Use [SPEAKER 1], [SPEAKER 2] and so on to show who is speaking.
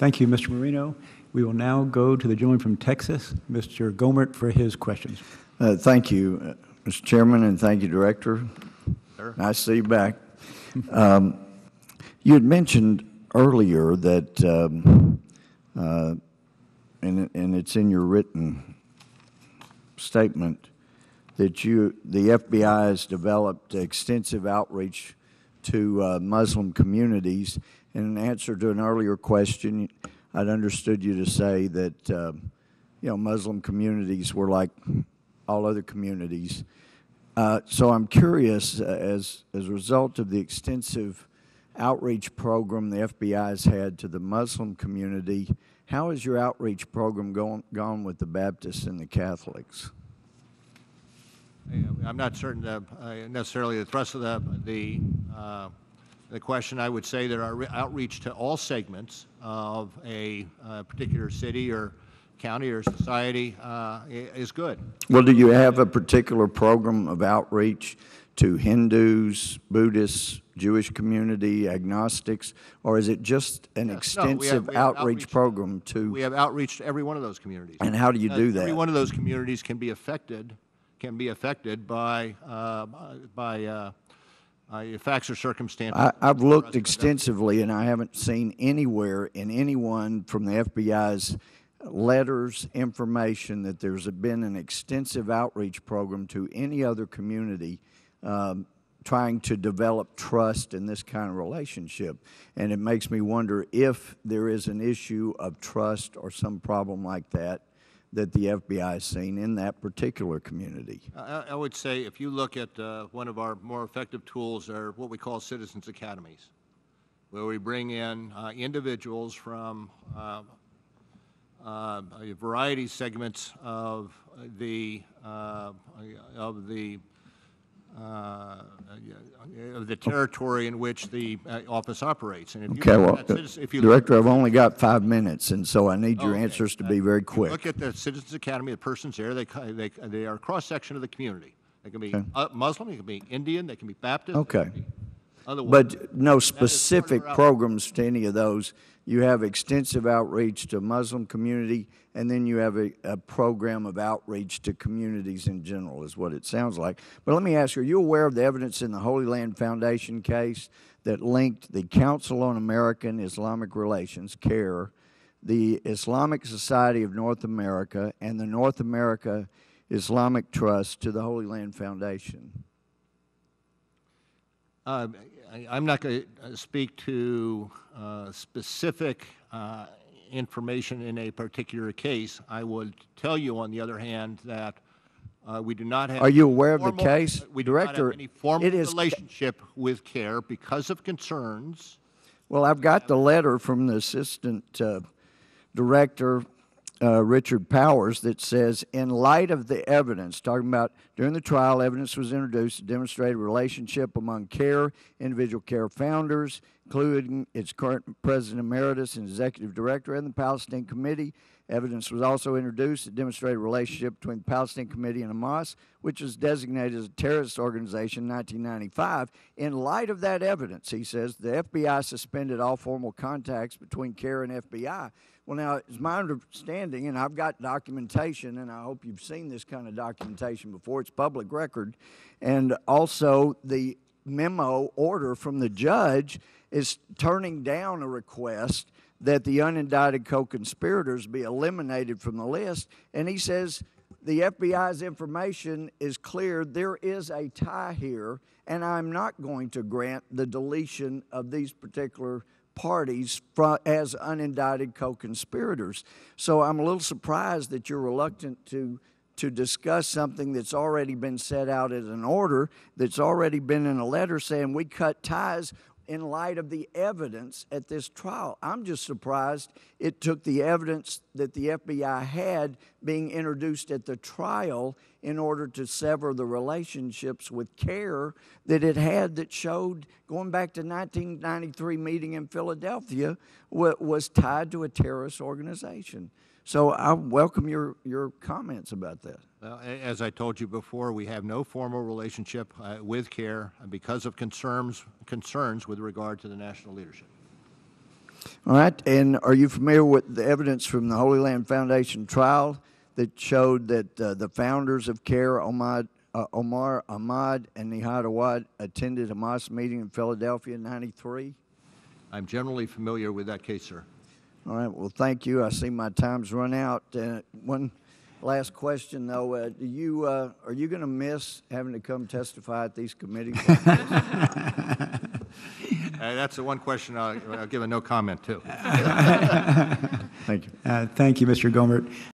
[SPEAKER 1] Thank you, Mr. Marino. We will now go to the gentleman from Texas, Mr. Gohmert, for his questions.
[SPEAKER 2] Thank you, Mr. Chairman, and thank you, Director.
[SPEAKER 3] Sure.
[SPEAKER 2] Nice to see you back. You had mentioned earlier that, and it's in your written statement, that the FBI has developed extensive outreach to Muslim communities. In answer to an earlier question, I'd understood you to say that Muslim communities were like all other communities. So I'm curious, as a result of the extensive outreach program the FBI has had to the Muslim community, how has your outreach program gone with the Baptists and the Catholics?
[SPEAKER 3] I'm not certain necessarily the thrust of the question. I would say that our outreach to all segments of a particular city or county or society is good.
[SPEAKER 2] Well, do you have a particular program of outreach to Hindus, Buddhists, Jewish community, agnostics, or is it just an extensive outreach program to?
[SPEAKER 3] We have outreach to every one of those communities.
[SPEAKER 2] And how do you do that?
[SPEAKER 3] Every one of those communities can be affected by facts or circumstances.
[SPEAKER 2] I've looked extensively, and I haven't seen anywhere in anyone from the FBI's letters, information that there's been an extensive outreach program to any other community trying to develop trust in this kind of relationship. And it makes me wonder if there is an issue of trust or some problem like that that the FBI has seen in that particular community.
[SPEAKER 3] I would say if you look at one of our more effective tools are what we call citizens academies, where we bring in individuals from a variety of segments of the territory in which the office operates. And if you
[SPEAKER 2] Director, I've only got 5 minutes, and so I need your answers to be very quick.
[SPEAKER 3] Look at the Citizens Academy, the persons there, they are a cross-section of the community. They can be Muslim, they can be Indian, they can be Baptist.
[SPEAKER 2] Okay. But no specific programs to any of those. You have extensive outreach to Muslim community, and then you have a program of outreach to communities in general, is what it sounds like. But let me ask you, are you aware of the evidence in the Holy Land Foundation case that linked the Council on American Islamic Relations, CARE, the Islamic Society of North America, and the North America Islamic Trust to the Holy Land Foundation?
[SPEAKER 3] I'm not going to speak to specific information in a particular case. I would tell you, on the other hand, that we do not have.
[SPEAKER 2] Are you aware of the case,
[SPEAKER 3] we
[SPEAKER 2] Director?
[SPEAKER 3] Do not have any formal relationship with CARE because of concerns.
[SPEAKER 2] Well, I've got the letter from the Assistant Director, Richard Powers, that says, in light of the evidence, talking about during the trial, evidence was introduced to demonstrate a relationship among CARE, individual CARE founders, including its current President Emeritus and Executive Director, and the Palestine Committee. Evidence was also introduced to demonstrate a relationship between the Palestine Committee and Hamas, which was designated as a terrorist organization in 1995. In light of that evidence, he says, the FBI suspended all formal contacts between CARE and FBI. Well, now, it's my understanding, and I've got documentation, and I hope you've seen this kind of documentation before. It's public record. And also, the memo order from the judge is turning down a request that the unindicted co-conspirators be eliminated from the list. And he says the FBI's information is clear. There is a tie here, and I'm not going to grant the deletion of these particular parties as unindicted co-conspirators. So I'm a little surprised that you're reluctant to discuss something that's already been set out as an order, that's already been in a letter saying we cut ties in light of the evidence at this trial. I'm just surprised it took the evidence that the FBI had being introduced at the trial in order to sever the relationships with CARE that it had, that showed, going back to 1993 meeting in Philadelphia, was tied to a terrorist organization. So I welcome your comments about that.
[SPEAKER 3] Well, as I told you before, we have no formal relationship with CARE because of concerns with regard to the national leadership.
[SPEAKER 2] All right, and are you familiar with the evidence from the Holy Land Foundation trial that showed that the founders of CARE, Omar Ahmad and Nihad Awad, attended a Hamas meeting in Philadelphia in '93?
[SPEAKER 3] I'm generally familiar with that case, sir.
[SPEAKER 2] All right, well, thank you. I see my time's run out. One last question, though. Are you going to miss having to come testify at these committees?
[SPEAKER 3] That's the one question I'll give a no comment to.
[SPEAKER 2] Thank you.
[SPEAKER 1] Thank you, Mr. Gohmert.